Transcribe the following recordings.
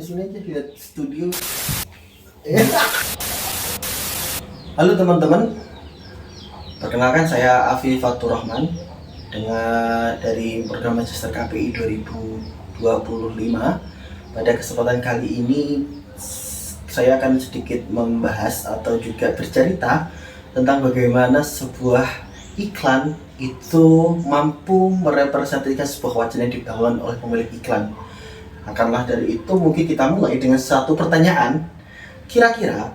sini aja lihat studio. Halo teman-teman, perkenalkan saya Afi Fatur Rahman dari program Magister KPI 2025. Pada kesempatan kali ini saya akan sedikit membahas atau juga bercerita tentang bagaimana sebuah iklan itu mampu merepresentasikan sebuah wajah yang dibangun oleh pemilik iklan. Akarlah dari itu mungkin kita mulai dengan satu pertanyaan. Kira-kira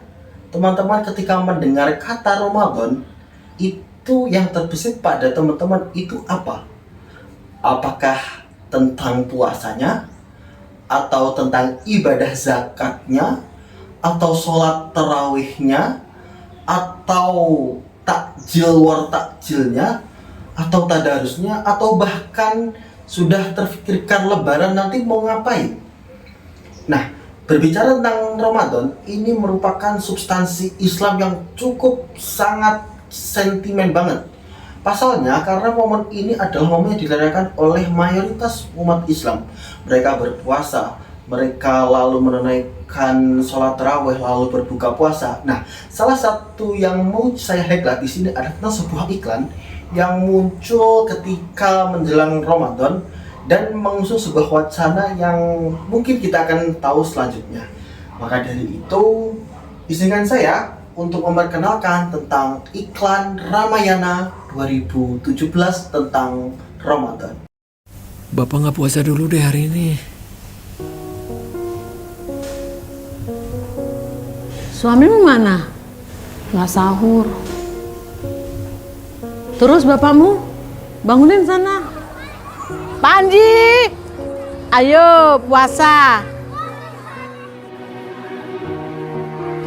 teman-teman ketika mendengar kata Ramadan, itu yang terbesit pada teman-teman itu apa? Apakah tentang puasanya? Atau tentang ibadah zakatnya? Atau sholat tarawihnya? Atau takjil war takjilnya? Atau tadarusnya? Atau bahkan sudah terfikirkan lebaran nanti mau ngapain? Nah, berbicara tentang Ramadan, ini merupakan substansi Islam yang cukup sangat sentimen banget. Pasalnya karena momen ini adalah momen yang dirayakan oleh mayoritas umat Islam. Mereka berpuasa, mereka lalu menunaikan sholat tarawih, lalu berbuka puasa. Nah, salah satu yang mau saya highlight di sini adalah tentang sebuah iklan yang muncul ketika menjelang Ramadan dan mengusung sebuah wacana yang mungkin kita akan tahu selanjutnya. Maka dari itu, izinkan saya untuk memperkenalkan tentang iklan Ramayana 2017 tentang Ramadan. Bapak nggak puasa dulu deh hari ini. Suamimu mana? Nggak sahur. Terus bapakmu? Bangunin sana. Panji! Ayo puasa.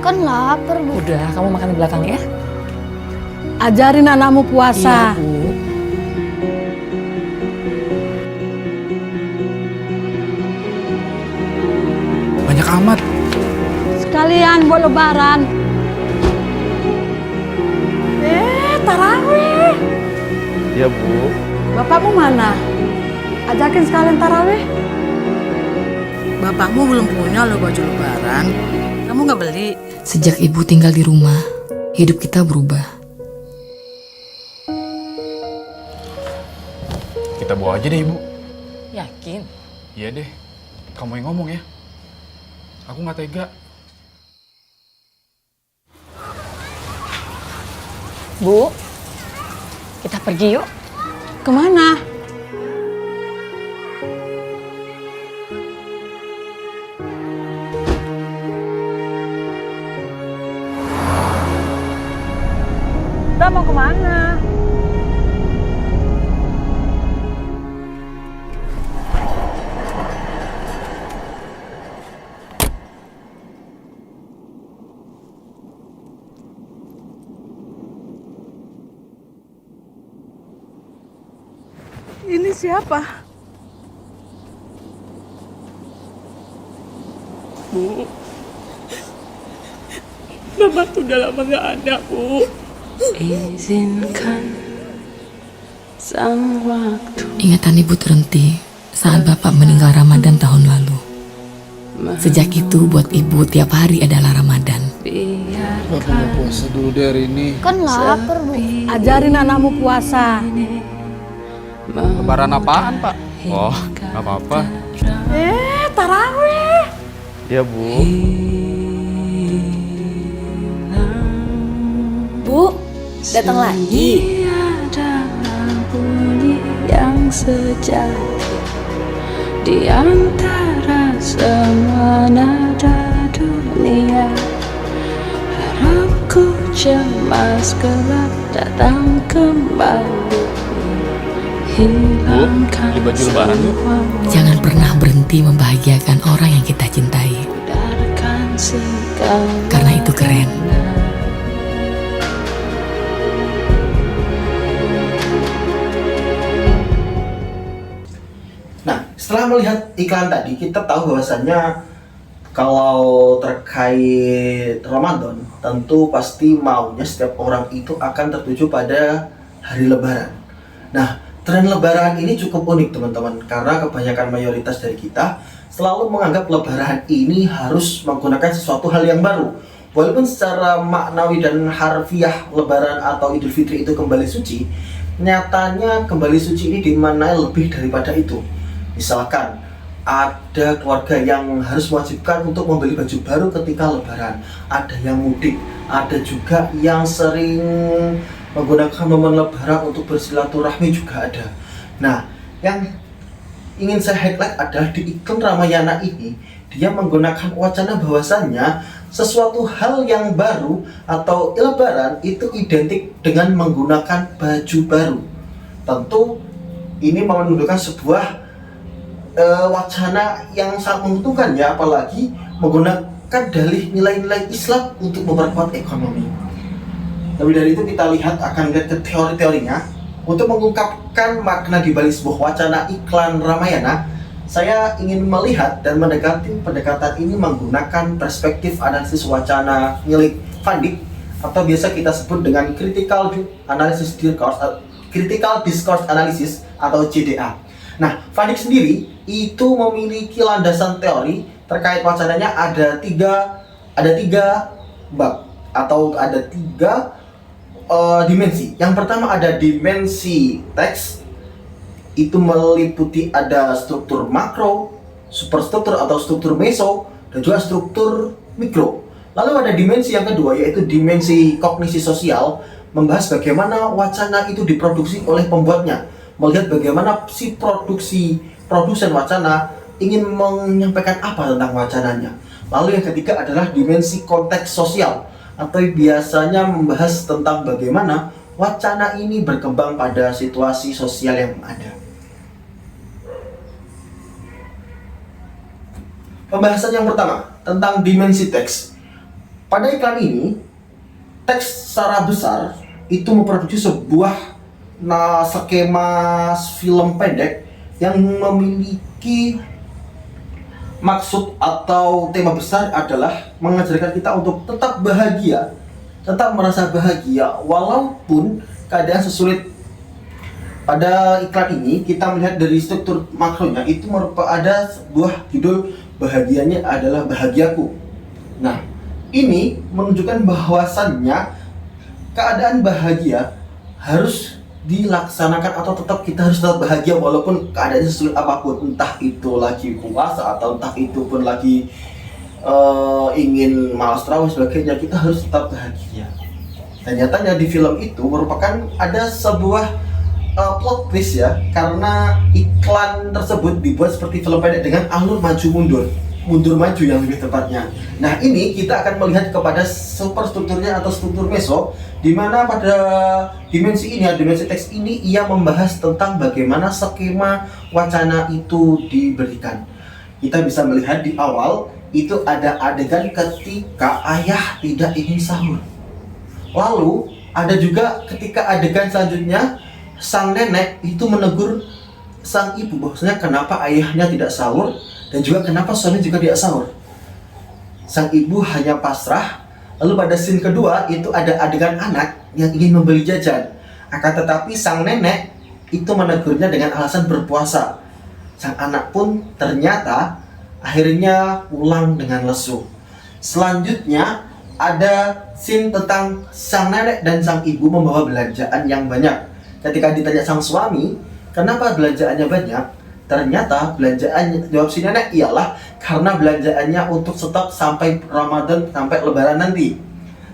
Kan lapar, Bu. Udah, kamu makan di belakang ya. Ajarin anakmu puasa. Iya, Bu. Banyak amat. Sekalian buat lebaran. Tarawih. Iya, Bu. Bapakmu mana? Ajakin sekalian tarawih. Bapakmu belum punya loh baju lebaran. Kamu nggak beli? Sejak ibu tinggal di rumah, hidup kita berubah. Kita bawa aja deh, Ibu. Yakin? Iya deh, kamu yang ngomong ya. Aku nggak tega. Bu, kita pergi yuk. Kemana? Kita mau kemana? Ini siapa? Bu, Bapak tuh udah lama nggak ada, Bu. Izinkan sang waktu. Ingatan ibu terhenti saat bapak meninggal Ramadan tahun lalu. Sejak itu buat ibu tiap hari adalah Ramadan. Bapak nggak puasa dulu deh hari ini. Kan lapar, Bu. Ajarin anakmu puasa. Lebaran apaan, Pak? Oh, nggak apa-apa. Tarawih. Iya, Bu. Bu, datang lagi. Adalah bunyi yang sejati di antara semua nada dunia. Harapku cemas gelap datang kembali. Hilangkan beli baju lebaran yuk. Jangan pernah berhenti membahagiakan orang yang kita cintai. Karena itu keren. Nah, setelah melihat iklan tadi, kita tahu bahwasannya kalau terkait Ramadan, tentu pasti maunya setiap orang itu akan tertuju pada hari Lebaran. Nah, Tren lebaran ini cukup unik teman-teman, karena kebanyakan mayoritas dari kita selalu menganggap lebaran ini harus menggunakan sesuatu hal yang baru. Walaupun secara maknawi dan harfiah lebaran atau Idul Fitri itu kembali suci, nyatanya kembali suci ini dimaknai lebih daripada itu. Misalkan ada keluarga yang harus mewajibkan untuk membeli baju baru ketika lebaran, ada yang mudik, ada juga yang sering menggunakan momen lebaran untuk bersilaturahmi juga ada. Nah, yang ingin saya highlight adalah di iklan Ramayana ini, dia menggunakan wacana bahwasannya sesuatu hal yang baru atau lebaran itu identik dengan menggunakan baju baru. Tentu ini menunjukkan sebuah wacana yang sangat menguntungkan ya, apalagi menggunakan dalih nilai-nilai Islam untuk memperkuat ekonomi. Lebih dari itu kita lihat akan lihat ke teori-teorinya. Untuk mengungkapkan makna di balik sebuah wacana iklan Ramayana, saya ingin melihat dan mendekati pendekatan ini menggunakan perspektif analisis wacana milik Van Dijk, atau biasa kita sebut dengan critical discourse analysis atau CDA. Nah, Van Dijk sendiri itu memiliki landasan teori terkait wacananya ada tiga bab atau ada tiga dimensi. Yang pertama ada dimensi teks, itu meliputi ada struktur makro, superstruktur atau struktur meso, dan juga struktur mikro. Lalu ada dimensi yang kedua, yaitu dimensi kognisi sosial, membahas bagaimana wacana itu diproduksi oleh pembuatnya, melihat bagaimana si produsen wacana ingin menyampaikan apa tentang wacananya. Lalu yang ketiga adalah dimensi konteks sosial, atau biasanya membahas tentang bagaimana wacana ini berkembang pada situasi sosial yang ada. Pembahasan yang pertama tentang dimensi teks. Pada iklan ini, teks secara besar itu memproduksi sebuah skema film pendek yang memiliki maksud atau tema besar adalah mengajarkan kita untuk tetap bahagia, tetap merasa bahagia walaupun keadaan sesulit. Pada iklan ini kita melihat dari struktur makronya itu merupakan ada sebuah judul, bahagianya adalah bahagiaku. Nah, ini menunjukkan bahwasannya keadaan bahagia harus dilaksanakan atau tetap kita harus tetap bahagia walaupun keadaannya sesulit apapun, entah itu lagi puasa atau entah itu pun lagi ingin malas tarawih sebagainya, kita harus tetap bahagia. Dan nyatanya di film itu merupakan ada sebuah plot twist ya, karena iklan tersebut dibuat seperti film pendek dengan alur mundur maju yang lebih tepatnya. Nah, ini kita akan melihat kepada superstrukturnya atau struktur meso, di mana pada dimensi ini, dimensi teks ini, ia membahas tentang bagaimana skema wacana itu diberikan. Kita bisa melihat di awal itu ada adegan ketika ayah tidak ingin sahur. Lalu ada juga ketika adegan selanjutnya sang nenek itu menegur sang ibu bahwasanya kenapa ayahnya tidak sahur dan juga kenapa suami juga tidak sahur. Sang ibu hanya pasrah. Lalu pada scene kedua itu ada adegan anak yang ingin membeli jajan, akan tetapi sang nenek itu menegurnya dengan alasan berpuasa. Sang anak pun ternyata akhirnya pulang dengan lesu. Selanjutnya ada scene tentang sang nenek dan sang ibu membawa belanjaan yang banyak. Ketika ditanya sang suami, kenapa belanjaannya banyak? Ternyata belanjaan, jawab si nenek, ialah karena belanjaannya untuk stok sampai Ramadan, sampai Lebaran nanti.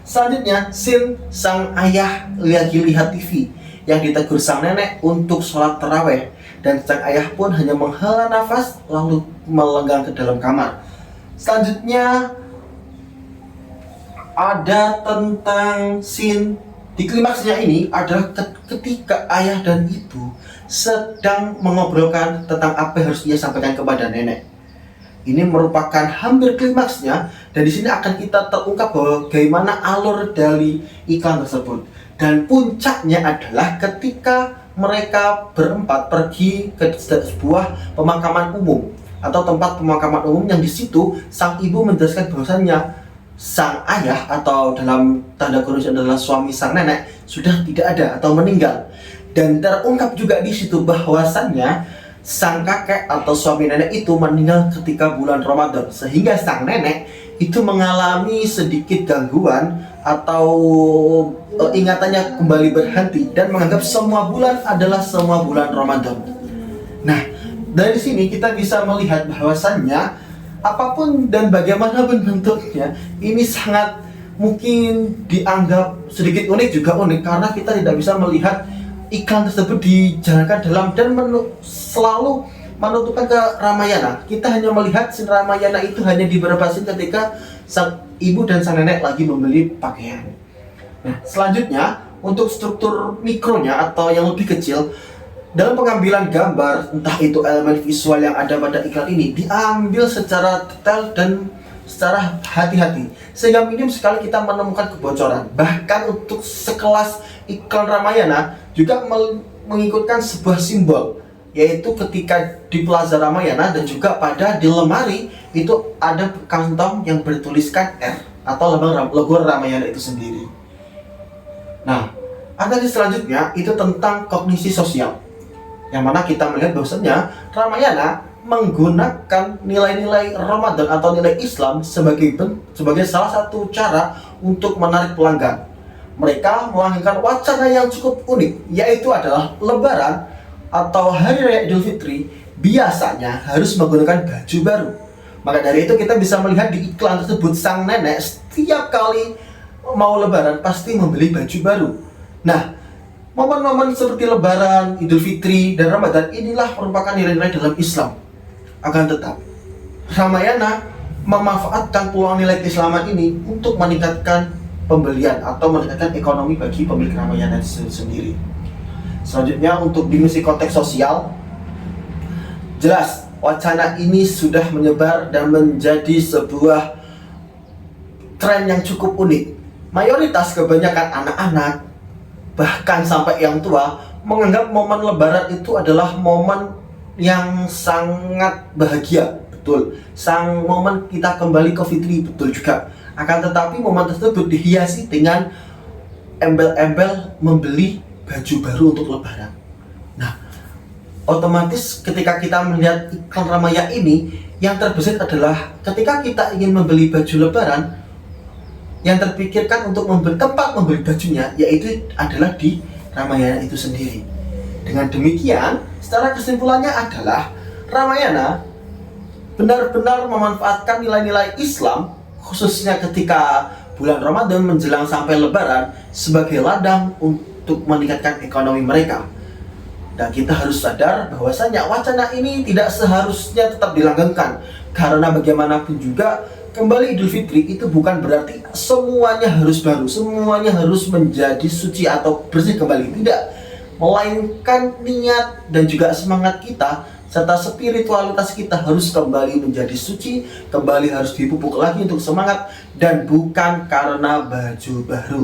Selanjutnya, scene sang ayah lagi lihat TV yang ditegur sang nenek untuk sholat taraweh, dan sang ayah pun hanya menghela nafas lalu melenggang ke dalam kamar. Selanjutnya ada tentang scene di klimaksnya ini adalah ketika ayah dan ibu sedang mengobrolkan tentang apa yang harus ia sampaikan kepada nenek. Ini merupakan hampir klimaksnya, dan di sini akan kita terungkap bagaimana alur dari iklan tersebut. Dan puncaknya adalah ketika mereka berempat pergi ke sebuah pemakaman umum atau tempat pemakaman umum yang di situ sang ibu menjelaskan bahwasannya sang ayah atau dalam tanda kurung adalah suami sang nenek sudah tidak ada atau meninggal. Dan terungkap juga di situ bahwasannya sang kakek atau suami nenek itu meninggal ketika bulan Ramadan, sehingga sang nenek itu mengalami sedikit gangguan atau ingatannya kembali berhenti dan menganggap semua bulan adalah semua bulan Ramadan. Nah, dari sini kita bisa melihat bahwasannya apapun dan bagaimanapun bentuknya, ini sangat mungkin dianggap sedikit unik juga unik, karena kita tidak bisa melihat iklan tersebut dijalankan dalam dan selalu menutupkan ke Ramayana. Kita hanya melihat scene Ramayana itu hanya di beberapa scene ketika sang ibu dan sang nenek lagi membeli pakaian. Nah, selanjutnya untuk struktur mikronya atau yang lebih kecil, dalam pengambilan gambar, entah itu elemen visual yang ada pada iklan ini diambil secara detail dan secara hati-hati, sehingga minim sekali kita menemukan kebocoran. Bahkan untuk sekelas iklan Ramayana juga mengikutkan sebuah simbol, yaitu ketika di Plaza Ramayana dan juga di lemari itu ada kantong yang bertuliskan R atau logo Ramayana itu sendiri. Nah, analisis selanjutnya itu tentang kognisi sosial, yang mana kita melihat bahwasanya Ramayana menggunakan nilai-nilai Ramadan atau nilai Islam sebagai salah satu cara untuk menarik pelanggan. Mereka melahirkan wacana yang cukup unik, yaitu adalah Lebaran atau Hari Raya Idul Fitri biasanya harus menggunakan baju baru. Maka dari itu kita bisa melihat di iklan tersebut sang nenek setiap kali mau Lebaran pasti membeli baju baru. Nah, momen-momen seperti Lebaran, Idul Fitri, dan Ramadan inilah merupakan nilai-nilai dalam Islam. Akan tetapi, Ramayana memanfaatkan peluang nilai keislaman ini untuk meningkatkan pembelian atau meningkatkan ekonomi bagi pemilik Ramayana sendiri. Selanjutnya untuk dimensi konteks sosial, jelas wacana ini sudah menyebar dan menjadi sebuah tren yang cukup unik. Mayoritas kebanyakan anak-anak, bahkan sampai yang tua, menganggap momen Lebaran itu adalah momen yang sangat bahagia, betul. Sang momen kita kembali ke fitri, betul juga. Akan tetapi momen tersebut dihiasi dengan embel-embel membeli baju baru untuk Lebaran. Nah, otomatis ketika kita melihat iklan Ramayana ini, yang terbesit adalah ketika kita ingin membeli baju Lebaran, yang terpikirkan untuk tempat membeli bajunya yaitu adalah di Ramayana itu sendiri. Dengan demikian, secara kesimpulannya adalah Ramayana benar-benar memanfaatkan nilai-nilai Islam, khususnya ketika bulan Ramadan menjelang sampai Lebaran, sebagai ladang untuk meningkatkan ekonomi mereka. Dan kita harus sadar bahwasanya wacana ini tidak seharusnya tetap dilanggengkan, karena bagaimanapun juga kembali Idul Fitri itu bukan berarti semuanya harus baru, semuanya harus menjadi suci atau bersih kembali, tidak. Melainkan niat dan juga semangat kita serta spiritualitas kita harus kembali menjadi suci, kembali harus dipupuk lagi untuk semangat, dan bukan karena baju baru.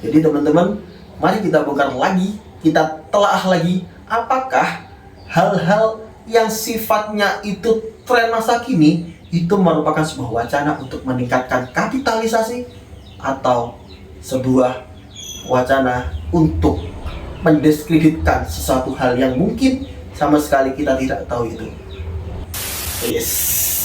Jadi teman-teman, mari kita bongkar lagi, kita telaah lagi apakah hal-hal yang sifatnya itu tren masa kini itu merupakan sebuah wacana untuk meningkatkan kapitalisasi atau sebuah wacana untuk mendiskreditkan sesuatu hal yang mungkin sama sekali kita tidak tahu itu. Yes.